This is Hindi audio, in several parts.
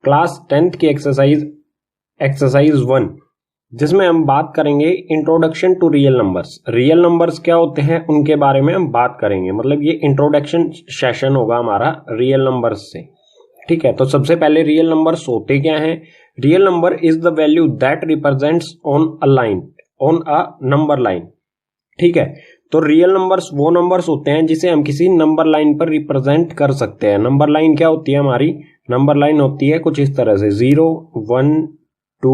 क्लास 10th की एक्सरसाइज 1, जिसमें हम बात करेंगे introduction to real numbers. Real numbers क्या होते हैं उनके बारे में हम बात करेंगे, मतलब ये इंट्रोडक्शन सेशन होगा हमारा रियल नंबर्स से। ठीक है, तो सबसे पहले रियल नंबर्स होते क्या हैं? Real number is the value that represents on a number line. ठीक है, तो रियल नंबर्स वो नंबर्स होते हैं जिसे हम किसी नंबर लाइन पर रिप्रेजेंट कर सकते हैं। नंबर लाइन क्या होती है हमारी? नंबर लाइन होती है कुछ इस तरह से 0 1 2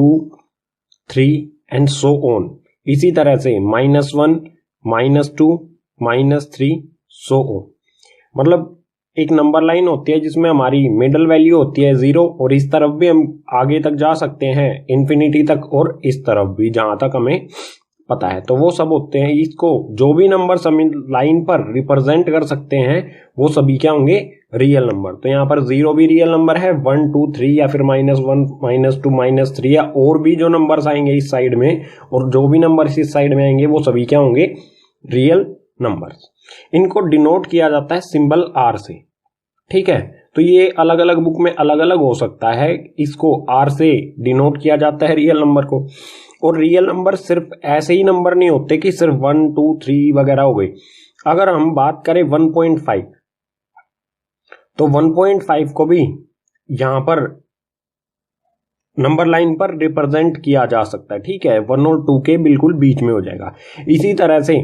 3 एंड सो ऑन। इसी तरह से -1 -2 -3 सो ऑन। मतलब एक नंबर लाइन होती है जिसमें हमारी मिडल वैल्यू होती है 0, और इस तरफ भी हम आगे तक जा सकते हैं इंफिनिटी तक, और इस तरफ भी जहां तक हमें पता है। तो वो सब होते हैं, इसको जो भी नंबर हम लाइन पर रिप्रेजेंट कर सकते हैं वो सभी क्या होंगे? Real number. तो यहाँ पर 0 भी रियल नंबर है, 1 2 3 या फिर -1 -2 -3 या और भी जो नंबर्स आएंगे इस साइड में, और जो भी नंबर्स इस साइड में आएंगे वो सभी क्या होंगे? Real numbers. इनको डिनोट किया जाता है सिंबल R से। ठीक है, तो ये अलग अलग बुक में अलग अलग हो सकता है। इसको R से डिनोट किया जाता है रियल नंबर को। और रियल नंबर सिर्फ ऐसे ही नंबर नहीं होते कि सिर्फ 1 2 3 वगैरह हो गए। अगर हम बात करें 1.5, तो 1.5 को भी यहां पर नंबर लाइन पर रिप्रेजेंट किया जा सकता है। ठीक है, 1 और 2 के बिल्कुल बीच में हो जाएगा। इसी तरह से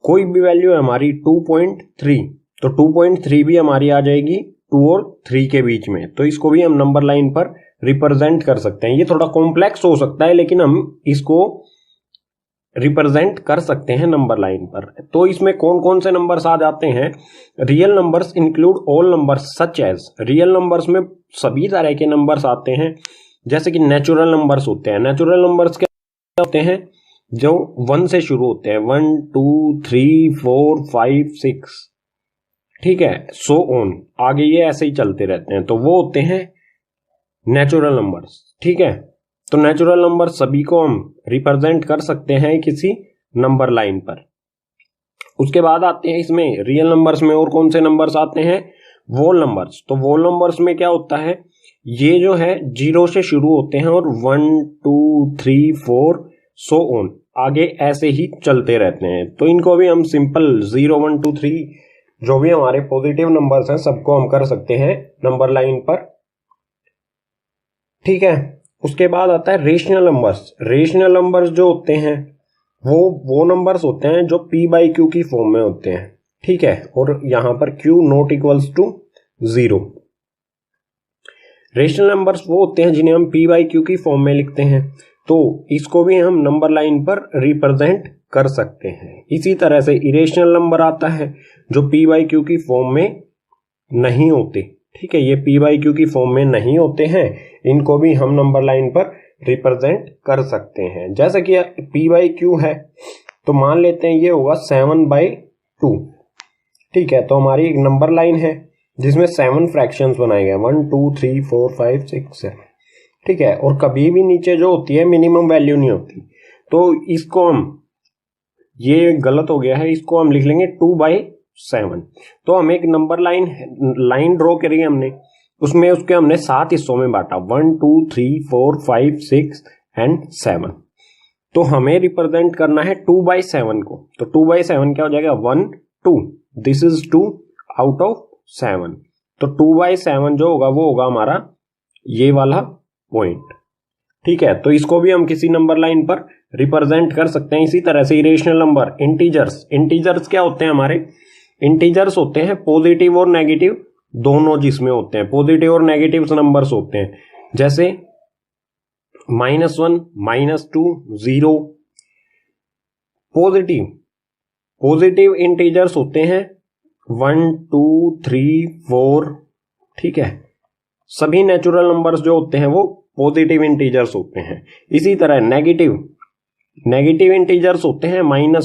कोई भी वैल्यू है हमारी 2.3, तो 2.3 भी हमारी आ जाएगी 2 और 3 के बीच में। तो इसको भी हम नंबर लाइन पर रिप्रेजेंट कर सकते हैं। ये थोड़ा कॉम्प्लेक्स हो सकता है, लेकिन हम इसको रिप्रेजेंट कर सकते हैं नंबर लाइन पर। तो इसमें कौन कौन से नंबर्स आ जाते हैं? Real numbers include all numbers such as. Real numbers में सभी तरह के नंबर्स आते हैं, जैसे कि नेचुरल नंबर्स होते हैं। नेचुरल नंबर्स क्या होते हैं? जो 1 से शुरू होते हैं, 1 2 3 4 5 6। ठीक है, सो ऑन, आगे ये ऐसे ही चलते रहते हैं, तो वो होते हैं नेचुरल नंबर्स। ठीक है, तो नेचुरल नंबर सभी को हम रिप्रेजेंट कर सकते हैं किसी नंबर लाइन पर। उसके बाद आते हैं इसमें रियल नंबर्स में और कौन से नंबर्स आते हैं? वोल नंबर्स। तो वोल नंबर्स में क्या होता है? ये जो है 0 से शुरू होते हैं और 1 2 3 4 सो ऑन आगे ऐसे ही चलते रहते हैं। तो इनको भी हम सिंपल 0 1 2 3 जो भी हमारे पॉजिटिव नंबर्स हैं सबको हम कर सकते हैं नंबर लाइन पर। ठीक है, उसके बाद आता है रेशनल नंबर्स। रेशनल नंबर्स जो होते हैं वो नंबर्स होते हैं जो p/q की फॉर्म में होते हैं। ठीक है, और यहां पर q not equals to 0। Rational numbers वो होते हैं जिन्हें हम p/q की फॉर्म में लिखते हैं। तो इसको भी हम नंबर लाइन पर रिप्रेजेंट कर सकते हैं। इसी तरह से इरेशनल नंबर आता है जो p/q की फॉर्म में नहीं होते। ठीक है, ये p/q की फॉर्म में नहीं होते हैं, इनको भी हम नंबर लाइन पर रिप्रेजेंट कर सकते हैं। जैसे कि p/q है, तो मान लेते हैं ये होगा 7/2। ठीक है, तो हमारी एक नंबर लाइन है जिसमें 7 फ्रैक्शंस बनाए गए, 1 2 3 4 5 6 7। ठीक है, और कभी भी नीचे जो होती है मिनिमम वैल्यू नहीं होती। तो इसको हम, ये गलत हो गया है, इसको हम लिख लेंगे 2/7। तो हम एक नंबर लाइन ड्रॉ करी हमने, उसमें उसके हमने 7 हिस्सों में बांटा, 1 2 3 4 5 6 एंड 7। तो हमें रिप्रेजेंट करना है 2/7 को। तो 2/7 क्या हो जाएगा? 1 2, दिस इज 2 आउट ऑफ 7। तो 2/7 जो होगा वो होगा हमारा ये वाला पॉइंट। ठीक है, तो इसको भी हम किसी नंबर लाइन पर रिप्रेजेंट कर सकते हैं। इसी तरह से इरेशनल नंबर, इंटीजर्स क्या होते हैं हमारे? इंटीजर्स होते हैं पॉजिटिव और नेगेटिव दोनों, जिसमें होते हैं पॉजिटिव और नेगेटिव नंबर्स होते हैं, जैसे -1 -2 0। पॉजिटिव इंटीजर्स होते हैं 1 2 3 4। ठीक है, सभी नेचुरल नंबर्स जो होते हैं वो पॉजिटिव इंटीजर्स होते हैं। इसी तरह नेगेटिव इंटीजर्स होते हैं -1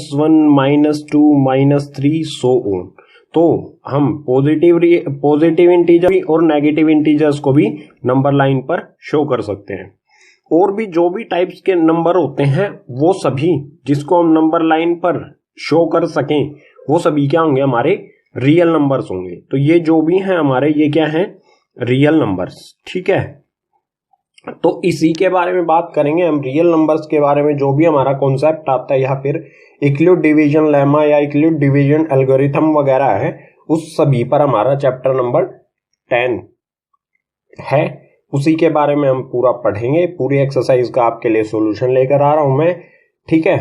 -2 -3 सो ऑन। तो हम पॉजिटिव इंटीजर और नेगेटिव इंटीजर्स को भी नंबर लाइन पर शो कर सकते हैं। और भी जो भी टाइप्स के नंबर होते हैं वो सभी जिसको हम नंबर लाइन पर शो कर सकें वो सभी क्या होंगे? हमारे रियल नंबर्स होंगे। तो ये जो भी हैं हमारे, ये क्या हैं? Real numbers. ठीक है, तो इसी के बारे में बात करेंगे हम, रियल नंबर्स के बारे में। जो भी हमारा कॉन्सेप्ट आता है या फिर यूक्लिड डिवीजन लेमा या यूक्लिड डिवीजन एल्गोरिथम वगैरह है, उस सभी पर हमारा चैप्टर नंबर 10 है, उसी के बारे में हम पूरा पढ़ेंगे। पूरी एक्सरसाइज का आपके लिए सॉल्यूशन लेकर आ रहा हूं मैं। ठीक है,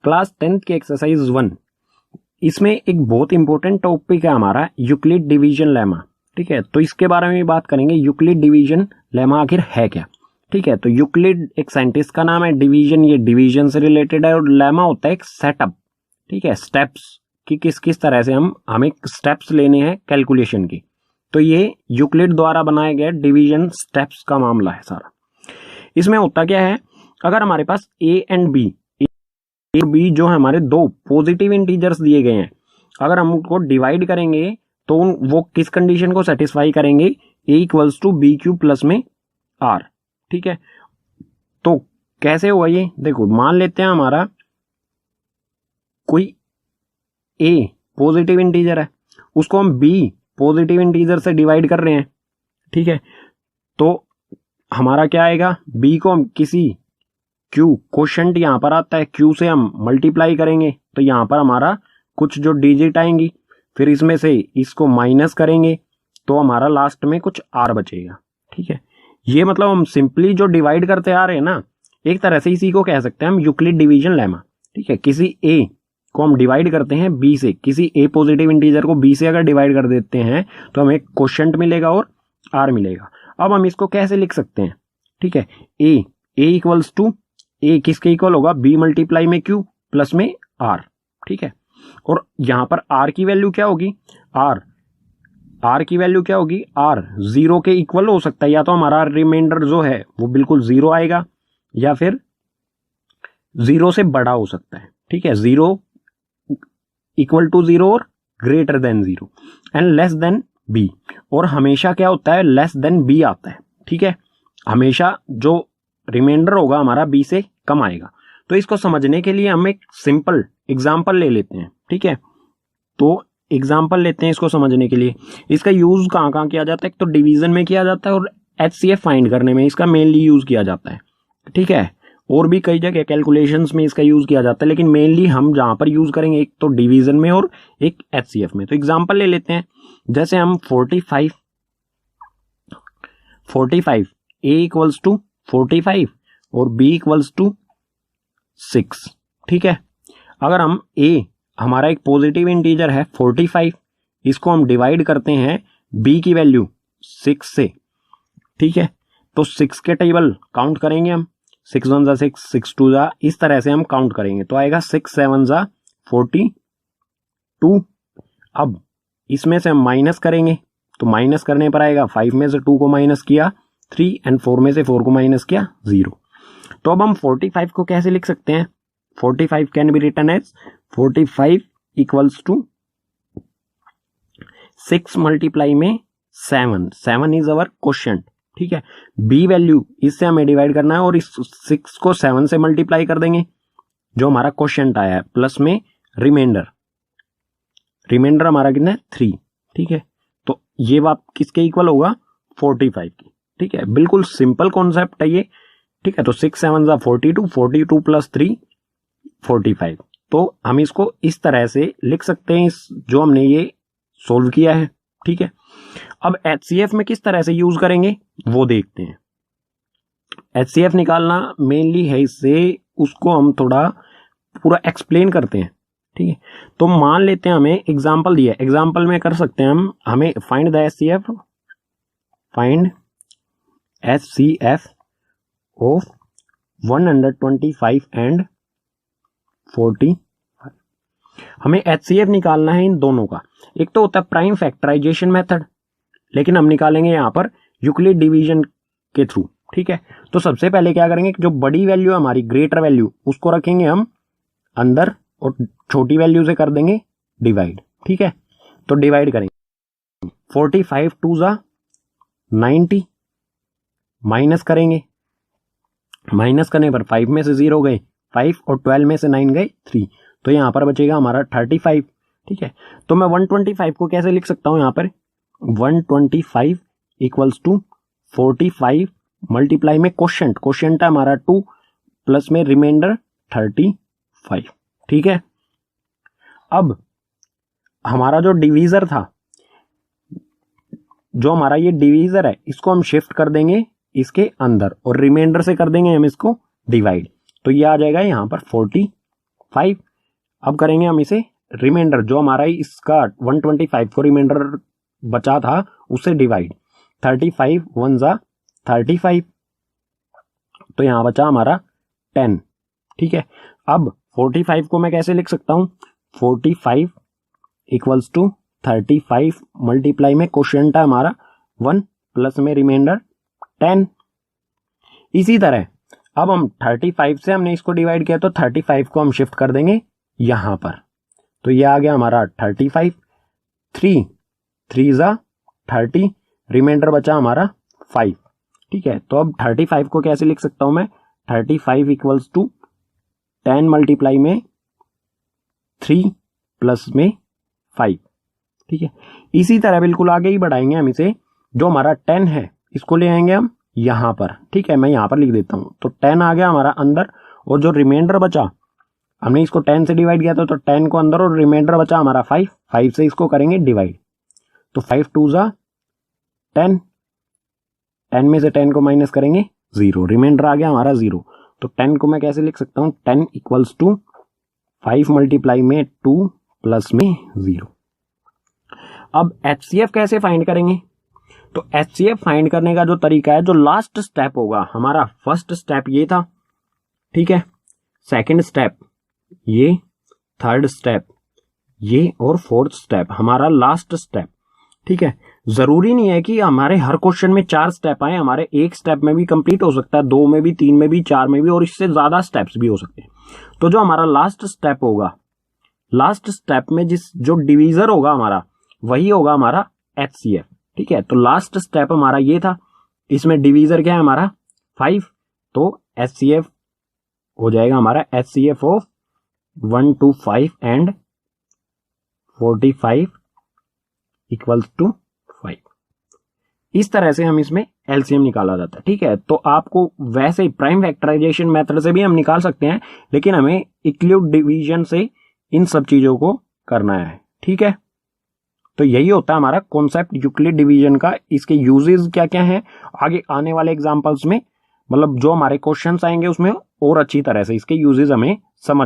क्लास 10 की एक्सरसाइज 1, इसमें एक बहुत इंपॉर्टेंट टॉपिक है हमारा यूक्लिड डिवीजन लेमा। ठीक है, तो इसके बारे में बात करेंगे, यूक्लिड डिवीजन लेमा आखिर है क्या। ठीक है, तो यूक्लिड एक साइंटिस्ट का नाम है, डिवीजन ये डिवीजन से रिलेटेड है, और लेमा होता है एक सेटअप। ठीक है, स्टेप्स कि किस किस तरह से हमें स्टेप्स लेने हैं कैलकुलेशन की। तो ये यूक्लिड द्वारा बनाए गए डिवीजन स्टेप्स का मामला है सारा। इसमें होता क्या है, अगर हमारे पास A and B, A B जो है हमारे दो पॉजिटिव इंटीजर्स दिए गए हैं, अगर हम उनको डिवाइड करेंगे तो वो किस कंडीशन को सेटिस्फाई करेंगे, A equals to B Q plus में आर। ठीक है, तो कैसे हुआ ये, देखो मान लेते हैं हमारा कोई ए पॉजिटिव इंटीजर है, उसको हम बी पॉजिटिव इंटीजर से डिवाइड कर रहे हैं। ठीक है, तो हमारा क्या आएगा, बी को हम किसी क्यू, क्वोशंट यहां पर आता है, क्यू से हम मल्टीप्लाई करेंगे तो यहां पर हमारा कुछ जो डिजिट आएंगी, फिर इसमें से इसको माइनस करेंगे तो हमारा लास्ट में कुछ आर बचेगा। ठीक है, ये मतलब हम सिंपली जो डिवाइड करते आ रहे हैं ना, एक तरह से इसी को कह सकते हैं हम यूक्लिड डिवीजन लेमा। ठीक है, किसी ए को हम डिवाइड करते हैं बी से, किसी ए पॉजिटिव इंटीजर को बी से अगर डिवाइड कर देते हैं तो हमें क्वोशंट मिलेगा और आर मिलेगा। अब हम इसको कैसे लिख सकते हैं, ठीक है, ए इक्वल्स टू, ए किसके इक्वल होगा, बी मल्टीप्लाई में क्यू प्लस में आर। ठीक है, और यहां पर आर की वैल्यू क्या होगी, आर की वैल्यू क्या होगी, आर 0 के इक्वल हो सकता है, या तो हमारा रिमाइंडर जो है वो बिल्कुल 0 आएगा या फिर 0 से बड़ा हो सकता है। ठीक है, 0 इक्वल टू 0 और greater than 0 and less than B, और हमेशा क्या होता है, लेस देन बी आता है। ठीक है, हमेशा जो रिमाइंडर होगा हमारा बी से कम आएगा। तो इसको समझने के लिए हम एक सिंपल एग्जांपल ले लेते हैं। ठीक है, तो एग्जांपल लेते हैं इसको समझने के लिए। इसका यूज कहाँ कहाँ किया जाता है, एक तो डिवीजन में किया जाता है और HCF फाइंड करने में इसका मेनली यूज किया जाता है। ठीक है, और भी कई जगह कैलकुलेशंस में इसका यूज किया जाता है, लेकिन मेनली हम जहां पर यूज करेंगे एक तो डिवीजन में और एक HCF में। तो एग्जांपल ले लेते हैं, जैसे हम 45 ए इक्वल्स टू 45 और बी इक्वल्स टू 6। ठीक है, अगर हम ए हमारा एक पॉजिटिव इंटीजर है 45, इसको हम डिवाइड करते हैं बी की वैल्यू 6 से। ठीक है, तो 6 के टेबल काउंट करेंगे हम, 6 1 जा 6, 6 2 जा, इस तरह से हम काउंट करेंगे तो आएगा 6 7 जा 42। अब इसमें से हम माइनस करेंगे तो माइनस करने पर आएगा 5 में से 2 को माइनस किया 3 एंड 4 में से 4 को माइनस किया 0। तो अब हम 45 को कैसे लिख सकते हैं, 45 can be written as 45 equals to 6 multiply में 7 इज अवर क्वोशंट। ठीक है, बी वैल्यू इससे हमें डिवाइड करना है और इस 6 को 7 से मल्टीप्लाई कर देंगे जो हमारा क्वोशंट आया है, प्लस में रिमाइंडर हमारा कितना है 3। ठीक है, तो ये बात किसके इक्वल होगा, 45 की। ठीक है, बिल्कुल सिंपल कॉन्सेप्ट है ये। ठीक है, तो 6 7 जा 42 प्लस 3 45। तो हम इसको इस तरह से लिख सकते हैं, इस जो हमने ये सोल्व किया है। ठीक है, अब HCF में किस तरह से यूज करेंगे वो देखते हैं। HCF निकालना मेनली है इससे, उसको हम थोड़ा पूरा एक्सप्लेन करते हैं। ठीक है, तो मान लेते हैं हमें एग्जांपल दिया, एग्जांपल में कर सकते हैं हम, हमें find the HCF of 125 and 45। हमें HCF निकालना है इन दोनों का। एक तो होता है प्राइम फैक्टराइजेशन मेथड, लेकिन हम निकालेंगे यहां पर यूक्लिड डिवीजन के थ्रू। ठीक है, तो सबसे पहले क्या करेंगे, जो बड़ी वैल्यू है हमारी ग्रेटर वैल्यू उसको रखेंगे हम अंदर और छोटी वैल्यू से कर देंगे डिवाइड। ठीक है, तो डिवाइड करेंगे 45 2 जा 90, माइनस करेंगे, माइनस करने पर 5 में से 0 गए 5 और 12 में से 9 गए 3, तो यहां पर बचेगा हमारा 35। ठीक है, तो मैं 125 को कैसे लिख सकता हूं यहां पर, 125 इक्वल्स टू 45 मल्टीप्लाई में क्वोशिएंट है हमारा 2 प्लस में रिमाइंडर 35। ठीक है, अब हमारा जो डिवीजर था, जो हमारा ये डिवीजर है, इसको हम शिफ्ट कर देंगे इसके अंदर और रिमाइंडर से कर देंगे हम इसको डिवाइड, तो ये आ जाएगा यहां पर 45। अब करेंगे हम इसे रिमाइंडर, जो हमारा इसका 125 को रिमाइंडर बचा था उससे डिवाइड, 35 1 जा 35, तो यहां बचा हमारा 10। ठीक है, अब 45 को मैं कैसे लिख सकता हूं, 45 इक्वल्स टू 35 मल्टीप्लाई में क्वोशिएंट है हमारा 1 प्लस में रिमाइंडर 10। इसी तरह अब हम 35 से हमने इसको डिवाइड किया, तो 35 को हम शिफ्ट कर देंगे यहां पर, तो ये आ गया हमारा 35, 3 जा 30, रिमाइंडर बचा हमारा 5। ठीक है, तो अब 35 को कैसे लिख सकता हूं मैं, 35 इक्वल्स टू 10 मल्टीप्लाई में 3 प्लस में 5। ठीक है, इसी तरह बिल्कुल आगे ही बढ़ाएंगे हम इसे, जो हमारा 10 है इसको ले आएंगे हम यहां पर। ठीक है, मैं यहां पर लिख देता हूं, तो 10 आ गया हमारा अंदर, और जो रिमाइंडर बचा, हमने इसको 10 से डिवाइड किया था, तो 10 को अंदर और रिमाइंडर बचा हमारा 5 से इसको करेंगे डिवाइड, तो 5 2 जा 10, 10 में से 10 को माइनस करेंगे 0, रिमाइंडर आ गया हमारा 0। तो 10 को मैं कैसे लिख सकता हूं, 10 इक्वल्स टू 5 मल्टीप्लाई में 2 प्लस में 0। अब HCF कैसे फाइंड करेंगे, तो HCF फाइंड करने का जो तरीका है, जो लास्ट स्टेप होगा हमारा, फर्स्ट स्टेप ये था, ठीक है, सेकंड स्टेप ये, थर्ड स्टेप ये, और फोर्थ स्टेप हमारा लास्ट स्टेप। ठीक है, जरूरी नहीं है कि हमारे हर क्वेश्चन में 4 स्टेप आए, हमारे एक स्टेप में भी कंप्लीट हो सकता है, 2 में भी, 3 में भी, 4 में भी, और इससे ज्यादा स्टेप्स भी हो सकते हैं। तो जो हमारा लास्ट स्टेप होगा, लास्ट स्टेप में जो डिवीजर होगा हमारा, वही होगा हमारा HCF। ठीक है, तो लास्ट स्टेप हमारा ये था, इसमें डिवीजर क्या है हमारा 5, तो HCF हो जाएगा हमारा HCF of 125 and 45 equals to 5। इस तरह से हम इसमें LCM निकाला जाता है। ठीक है, तो आपको वैसे प्राइम फैक्टराइजेशन मेथड से भी हम निकाल सकते हैं, लेकिन हमें यूक्लिड डिवीजन से इन सब चीजों को करना है। ठीक है, तो यही होता है हमारा कॉन्सेप्ट यूक्लिड डिवीजन का। इसके यूजेस क्या क्या हैं, आगे आने वाले एग्जांपल्स में, मतलब जो हमारे क्वेश्चंस आएंगे उसमें और अच्छी तरह से इसके यूजेस हमें समझ